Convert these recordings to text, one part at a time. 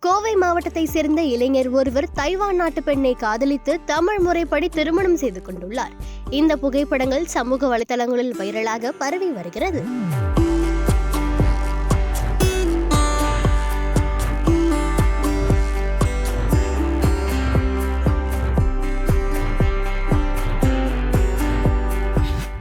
கோவை மாவட்டத்தை சேர்ந்த இளைஞர் ஒருவர் தைவான் நாட்டு பெண்ணை காதலித்து தமிழ் முறைப்படி திருமணம் செய்து கொண்டுள்ளார். இந்த புகைப்படங்கள் சமூக வலைதளங்களில் வைரலாக பரவி வருகிறது.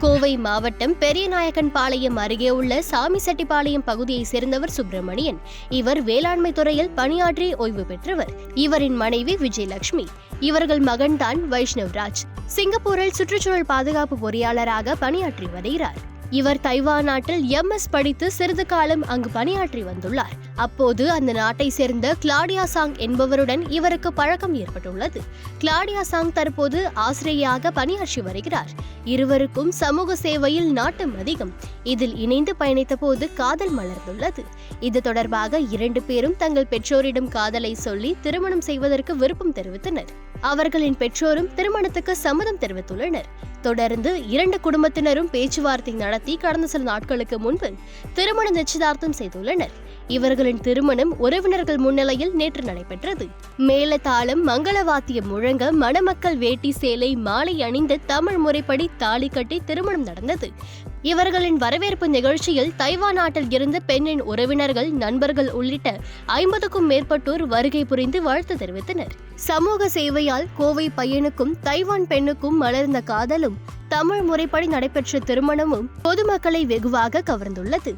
கோவை மாவட்டம் பெரியநாயக்கன்பாளையம் அருகே உள்ள சாமிசெட்டிப்பாளையம் பகுதியை சேர்ந்தவர் சுப்பிரமணியன். இவர் வேளாண்மை துறையில் பணியாற்றி ஓய்வு பெற்றவர். இவரின் மனைவி விஜயலட்சுமி. இவர்கள் மகன்தான் வைஷ்ணவ்ராஜ். சிங்கப்பூரில் சுற்றுச்சூழல் பாதுகாப்பு பொறியாளராக பணியாற்றி வருகிறார். இவர் தைவான் நாட்டில் MS படித்து சிறிது காலம் அங்கு பணியாற்றி வந்துள்ளார். அப்போது அந்த நாட்டை சேர்ந்த கிளாடியா சாங் என்பவருடன் இவருக்கு பழக்கம் ஏற்பட்டுள்ளது. கிளாடியா சாங் தற்போது ஆசிரியையாக பணியாற்றி வருகிறார். இருவருக்கும் சமூக சேவையில் நாட்டம் அதிகம். இதில் இணைந்து பயணித்த போது காதல் மலர்ந்துள்ளது. இது தொடர்பாக 2 பேரும் தங்கள் பெற்றோரிடம் காதலை சொல்லி திருமணம் செய்வதற்கு விருப்பம் தெரிவித்தனர். அவர்களின் பெற்றோரும் திருமணத்துக்கு சம்மதம் தெரிவித்துள்ளனர். தொடர்ந்து 2 குடும்பத்தினரும் பேச்சுவார்த்தை நடத்தி கடந்த சில நாட்களுக்கு முன்பு திருமண நிச்சயதார்த்தம் செய்துள்ளனர். இவர்களின் திருமணம் உறவினர்கள் முன்னிலையில் நேற்று நடைபெற்றது. மேளதாளம் மங்களவாத்தியம் முழங்க மணமக்கள் வேட்டி சேலை மாலை அணிந்து தமிழ் முறைப்படி தாலி கட்டி திருமணம் நடந்தது. இவர்களின் வரவேற்பு நிகழ்ச்சியில் தைவான் நாட்டில் இருந்து பெண்ணின் உறவினர்கள், நண்பர்கள் உள்ளிட்ட 50க்கும் மேற்பட்டோர் வருகை புரிந்து வாழ்த்து தெரிவித்தனர். சமூக சேவையால் கோவை பையனுக்கும் தைவான் பெண்ணுக்கும் மலர்ந்த காதலும் தமிழ் முறைப்படி நடைபெற்ற திருமணமும் பொதுமக்களை வெகுவாக கவர்ந்துள்ளது.